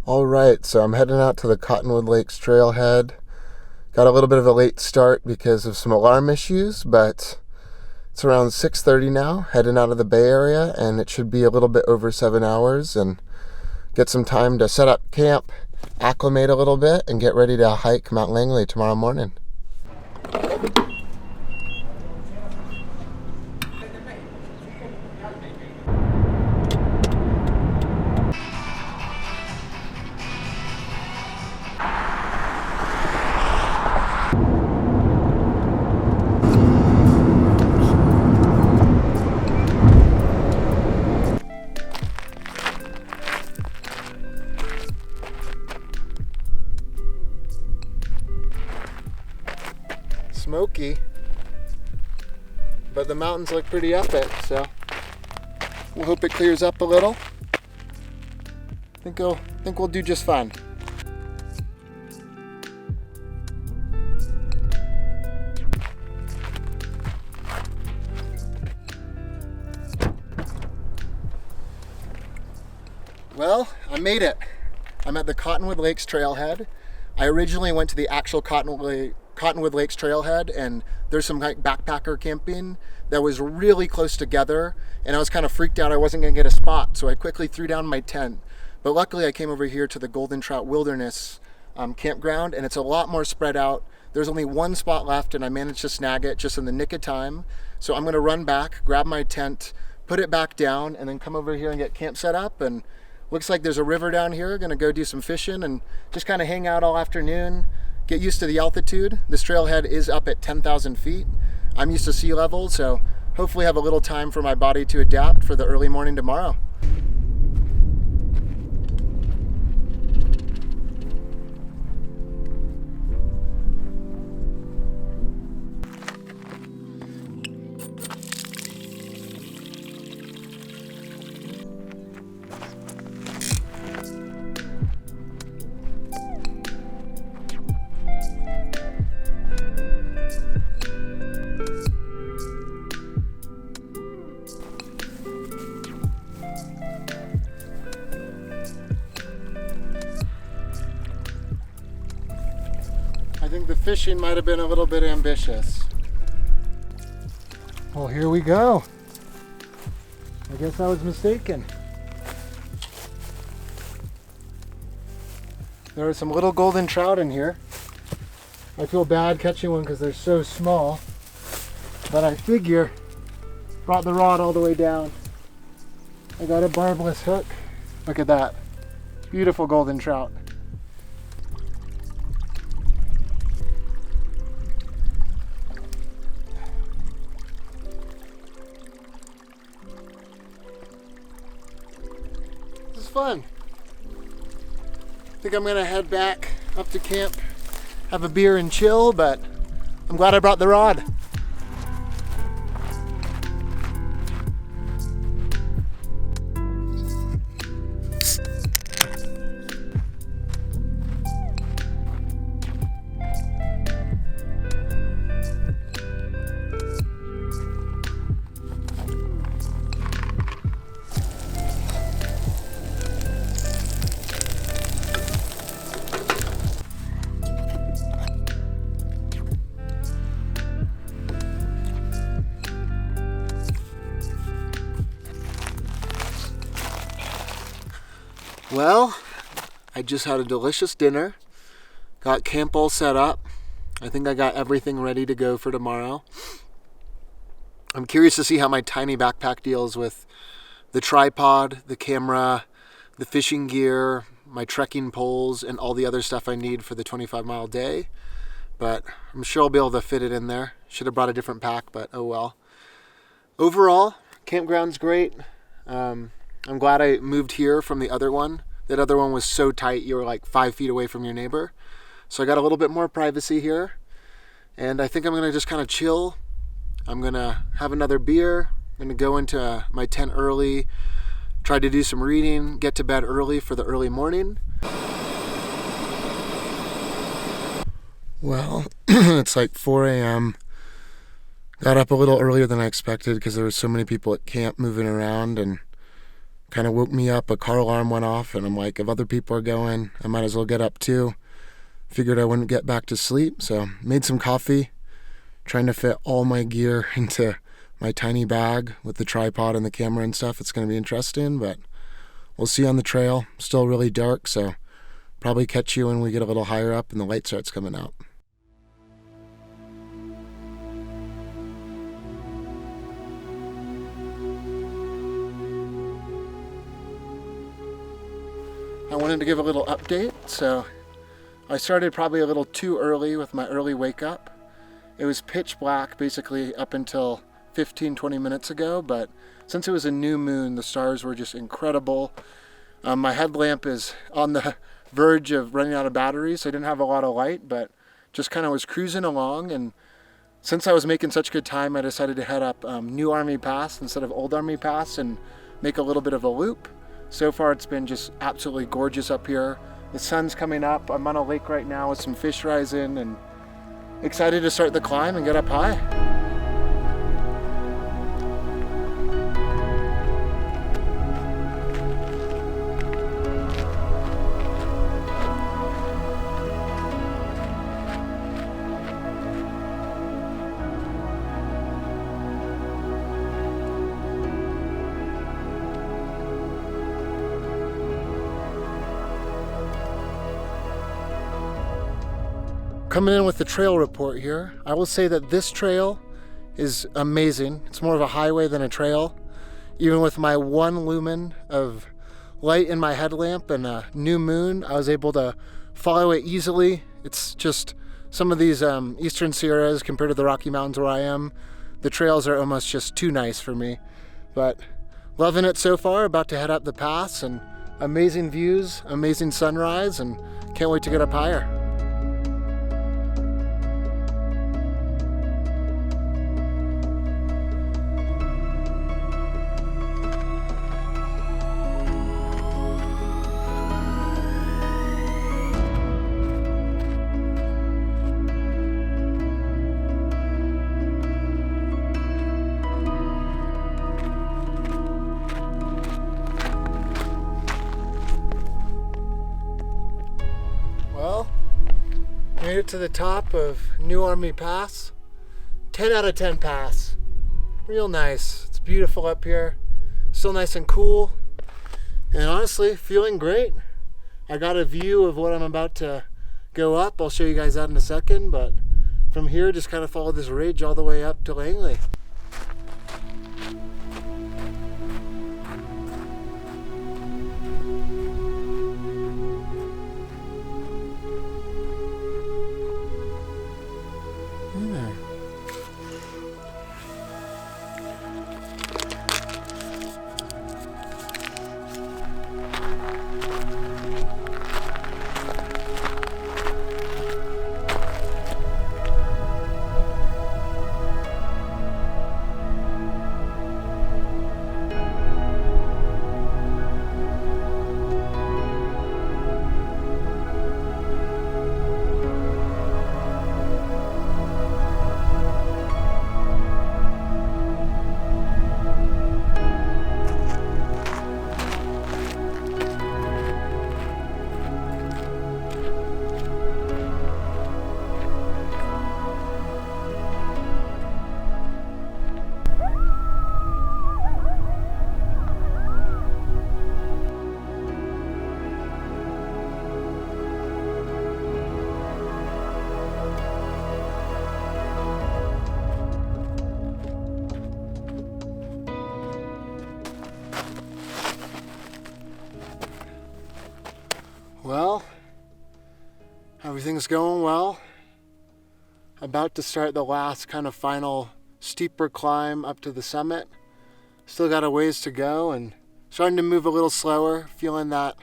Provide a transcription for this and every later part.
All right, so I'm heading out to the Cottonwood Lakes Trailhead. Got a little bit of a late start because of some alarm issues, but it's around 6:30 now, heading out of the Bay Area, and it should be a little bit over 7 hours and get some time to set up camp, acclimate a little bit, and get ready to hike Mount Langley tomorrow morning. Smoky, but the mountains look pretty epic, so we'll hope it clears up a little. Think we'll do just fine. Well, I made it. I'm at the Cottonwood Lakes Trailhead. I originally went to the actual Cottonwood Lakes Trailhead, and there's some like backpacker camping that was really close together, and I was kind of freaked out I wasn't going to get a spot, so I quickly threw down my tent. But luckily I came over here to the Golden Trout Wilderness campground, and it's a lot more spread out. There's only one spot left, and I managed to snag it just in the nick of time. So I'm going to run back, grab my tent, put it back down, and then come over here and get camp set up. And looks like there's a river down here. Going to go do some fishing and just kind of hang out all afternoon, get used to the altitude. This trailhead is up at 10,000 feet. I'm used to sea level, so hopefully have a little time for my body to adapt for the early morning tomorrow. I think the fishing might have been a little bit ambitious. Well, here we go. I guess I was mistaken. There are some little golden trout in here. I feel bad catching one because they're so small, but I figure brought the rod all the way down. I got a barbless hook. Look at that. Beautiful golden trout. Fun. I think I'm gonna head back up to camp, have a beer and chill, but I'm glad I brought the rod. Well, I just had a delicious dinner, got camp all set up. I think I got everything ready to go for tomorrow. I'm curious to see how my tiny backpack deals with the tripod, the camera, the fishing gear, my trekking poles, and all the other stuff I need for the 25-mile day. But I'm sure I'll be able to fit it in there. Should have brought a different pack, but oh well. Overall, campground's great. I'm glad I moved here from the other one. That other one was so tight, you were like 5 feet away from your neighbor. So I got a little bit more privacy here. And I think I'm gonna just kind of chill. I'm gonna have another beer. I'm gonna go into my tent early, try to do some reading, get to bed early for the early morning. Well, it's like 4 a.m. Got up a little earlier than I expected because there were so many people at camp moving around, and kind of woke me up. A car alarm went off, and I'm like, if other people are going, I might as well get up too. Figured I wouldn't get back to sleep, so made some coffee, trying to fit all my gear into my tiny bag with the tripod and the camera and stuff. It's going to be interesting, but we'll see on the trail. Still really dark, so probably catch you when we get a little higher up and the light starts coming out. I wanted to give a little update. So I started probably a little too early with my early wake up. It was pitch black basically up until 15-20 minutes ago, but since it was a new moon, the stars were just incredible. My headlamp is on the verge of running out of batteries, so I didn't have a lot of light, but just kind of was cruising along. And since I was making such good time, I decided to head up New Army Pass instead of Old Army Pass and make a little bit of a loop. So far it's been just absolutely gorgeous up here. The sun's coming up. I'm on a lake right now with some fish rising, and excited to start the climb and get up high. Coming in with the trail report here, I will say that this trail is amazing. It's more of a highway than a trail. Even with my 1 lumen of light in my headlamp and a new moon, I was able to follow it easily. It's just some of these eastern Sierras compared to the Rocky Mountains where I am, the trails are almost just too nice for me. But loving it so far, about to head up the pass, and amazing views, amazing sunrise, and can't wait to get up higher. Made it to the top of New Army Pass. 10 out of 10 pass. Real nice. It's beautiful up here. Still nice and cool. And honestly, feeling great. I got a view of what I'm about to go up. I'll show you guys that in a second. But from here, just kind of follow this ridge all the way up to Langley. Well, everything's going well. About to start the last kind of final steeper climb up to the summit. Still got a ways to go and starting to move a little slower, feeling that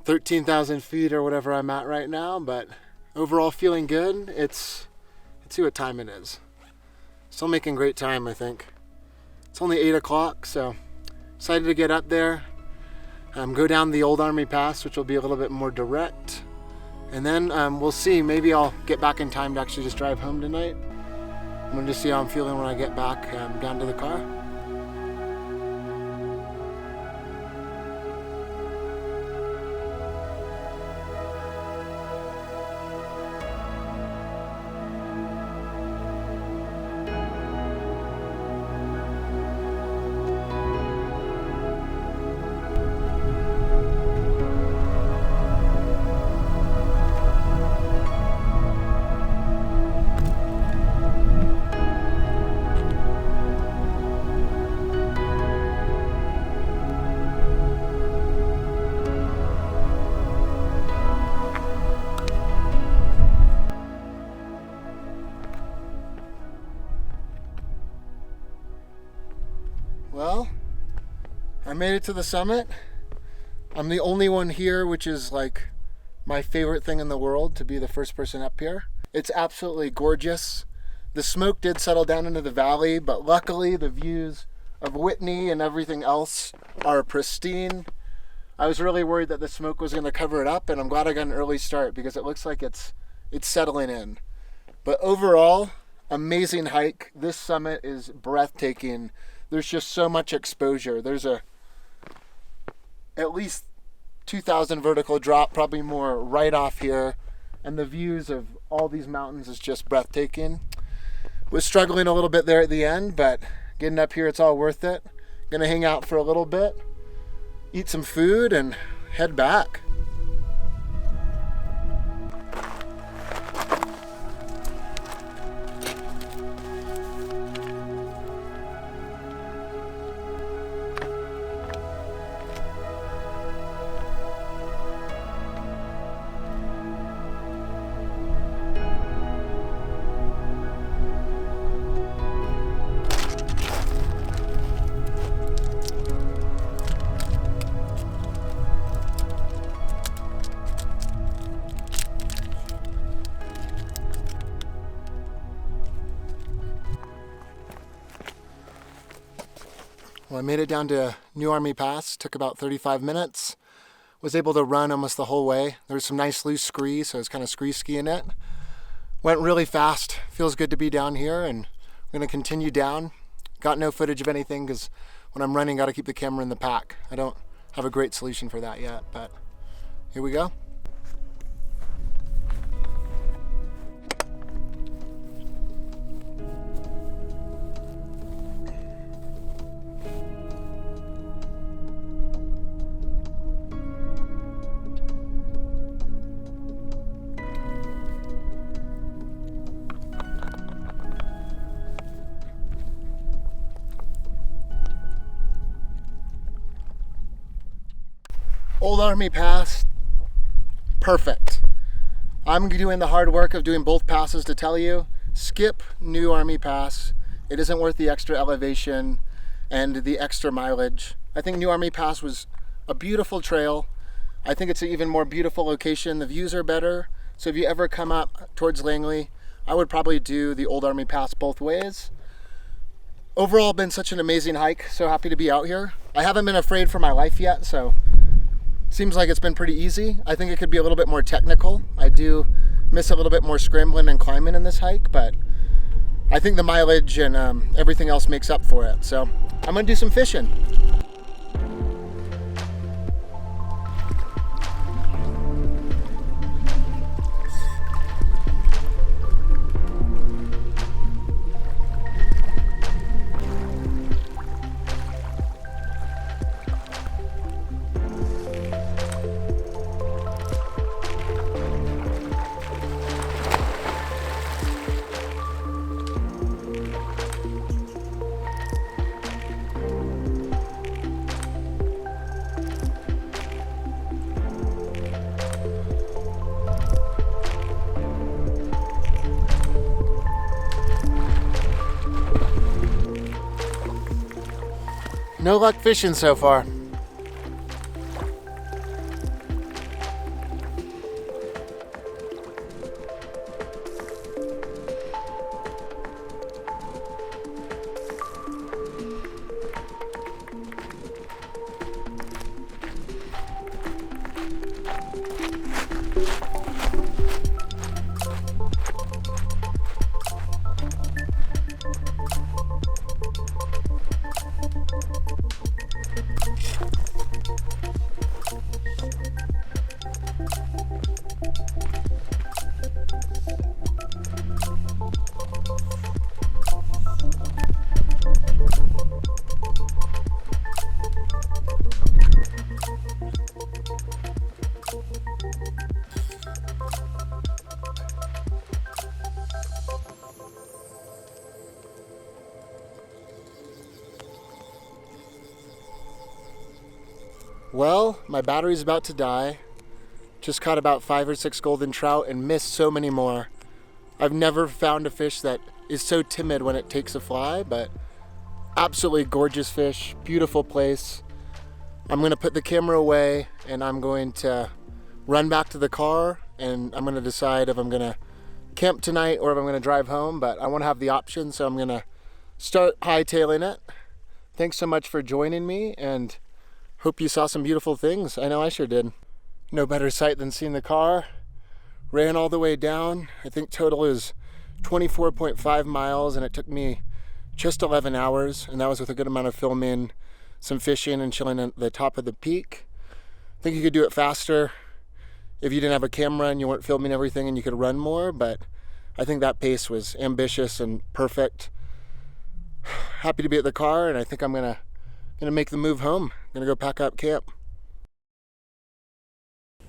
13,000 feet or whatever I'm at right now, but overall feeling good. Let's see what time it is. Still making great time, I think. It's only 8 o'clock, so excited to get up there. Go down the Old Army Pass, which will be a little bit more direct. And then we'll see, maybe I'll get back in time to actually just drive home tonight. I'm going to see how I'm feeling when I get back down to the car. Well, I made it to the summit. I'm the only one here, which is like my favorite thing in the world, to be the first person up here. It's absolutely gorgeous. The smoke did settle down into the valley, but luckily the views of Whitney and everything else are pristine. I was really worried that the smoke was going to cover it up, and I'm glad I got an early start because it looks like it's settling in. But overall, amazing hike. This summit is breathtaking. There's just so much exposure. There's at least 2,000 vertical drop, probably more right off here, and the views of all these mountains is just breathtaking. Was struggling a little bit there at the end, but getting up here, it's all worth it. Gonna hang out for a little bit, eat some food, and head back. Well, I made it down to New Army Pass. Took about 35 minutes. Was able to run almost the whole way. There was some nice loose scree, so I was kind of scree skiing it. Went really fast. Feels good to be down here, and I'm going to continue down. Got no footage of anything because when I'm running, got to keep the camera in the pack. I don't have a great solution for that yet, but here we go. Old Army Pass, perfect. I'm doing the hard work of doing both passes to tell you, skip New Army Pass. It isn't worth the extra elevation and the extra mileage. I think New Army Pass was a beautiful trail. I think it's an even more beautiful location. The views are better. So if you ever come up towards Langley, I would probably do the Old Army Pass both ways. Overall, been such an amazing hike. So happy to be out here. I haven't been afraid for my life yet, so seems like it's been pretty easy. I think it could be a little bit more technical. I do miss a little bit more scrambling and climbing in this hike, but I think the mileage and everything else makes up for it. So I'm gonna do some fishing. No luck fishing so far. Well, my battery's about to die. Just caught about 5 or 6 golden trout and missed so many more. I've never found a fish that is so timid when it takes a fly, but Absolutely gorgeous fish, beautiful place. I'm gonna put the camera away and I'm going to run back to the car, and I'm gonna decide if I'm gonna camp tonight or if I'm gonna drive home, but I wanna have the option, so I'm gonna start hightailing it. Thanks so much for joining me, and hope you saw some beautiful things. I know I sure did. No better sight than seeing the car. Ran all the way down. I think total is 24.5 miles, and it took me just 11 hours, and that was with a good amount of filming, some fishing, and chilling at the top of the peak. I think you could do it faster if you didn't have a camera and you weren't filming everything and you could run more, but I think that pace was ambitious and perfect. Happy to be at the car, and I think I'm gonna make the move home. I'm gonna go pack up camp.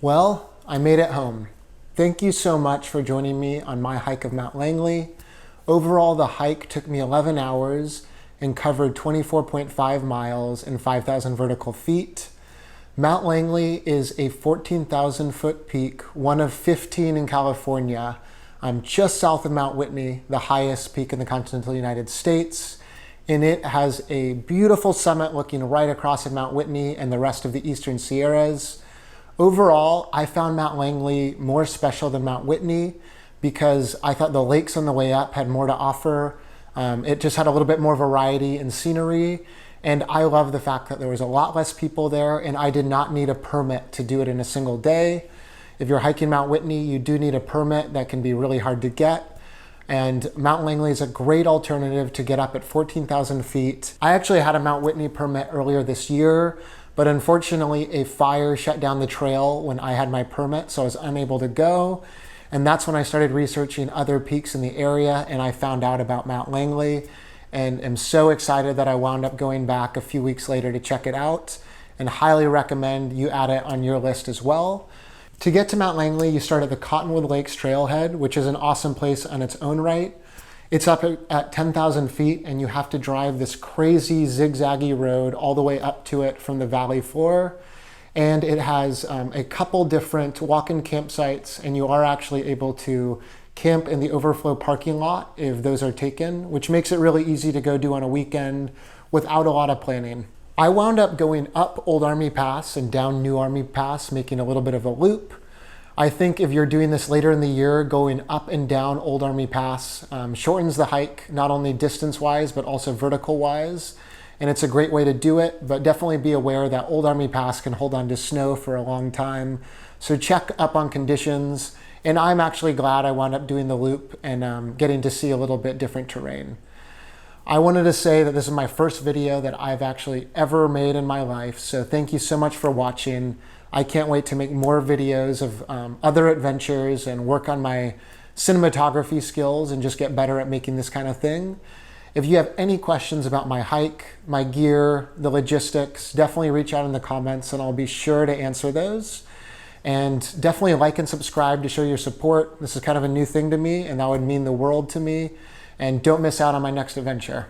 Well, I made it home. Thank you so much for joining me on my hike of Mount Langley. Overall, the hike took me 11 hours and covered 24.5 miles and 5,000 vertical feet. Mount Langley is a 14,000 foot peak, one of 15 in California. I'm just south of Mt Whitney, the highest peak in the continental United States. And it has a beautiful summit looking right across at Mt Whitney and the rest of the Eastern Sierras. Overall, I found Mount Langley more special than Mount Whitney because I thought the lakes on the way up had more to offer. It just had a little bit more variety and scenery. And I love the fact that there was a lot less people there, and I did not need a permit to do it in a single day. If you're hiking Mount Whitney, you do need a permit that can be really hard to get. And Mount Langley is a great alternative to get up at 14,000 feet. I actually had a Mount Whitney permit earlier this year, but unfortunately a fire shut down the trail when I had my permit, so I was unable to go. And that's when I started researching other peaks in the area, and I found out about Mount Langley, and am so excited that I wound up going back a few weeks later to check it out, and highly recommend you add it on your list as well. To get to Mount Langley, you start at the Cottonwood Lakes Trailhead, which is an awesome place on its own right. It's up at 10,000 feet, and you have to drive this crazy zigzaggy road all the way up to it from the valley floor. And it has a couple different walk-in campsites, and you are actually able to camp in the overflow parking lot if those are taken, which makes it really easy to go do on a weekend without a lot of planning. I wound up going up Old Army Pass and down New Army Pass, making a little bit of a loop. I think if you're doing this later in the year, going up and down Old Army Pass shortens the hike, not only distance-wise, but also vertical-wise. And it's a great way to do it, but definitely be aware that Old Army Pass can hold on to snow for a long time. So check up on conditions. And I'm actually glad I wound up doing the loop and getting to see a little bit different terrain. I wanted to say that this is my first video that I've actually ever made in my life, so thank you so much for watching. I can't wait to make more videos of other adventures and work on my cinematography skills and just get better at making this kind of thing. If you have any questions about my hike, my gear, the logistics, definitely reach out in the comments and I'll be sure to answer those. And definitely like and subscribe to show your support. This is kind of a new thing to me, and that would mean the world to me. And don't miss out on my next adventure.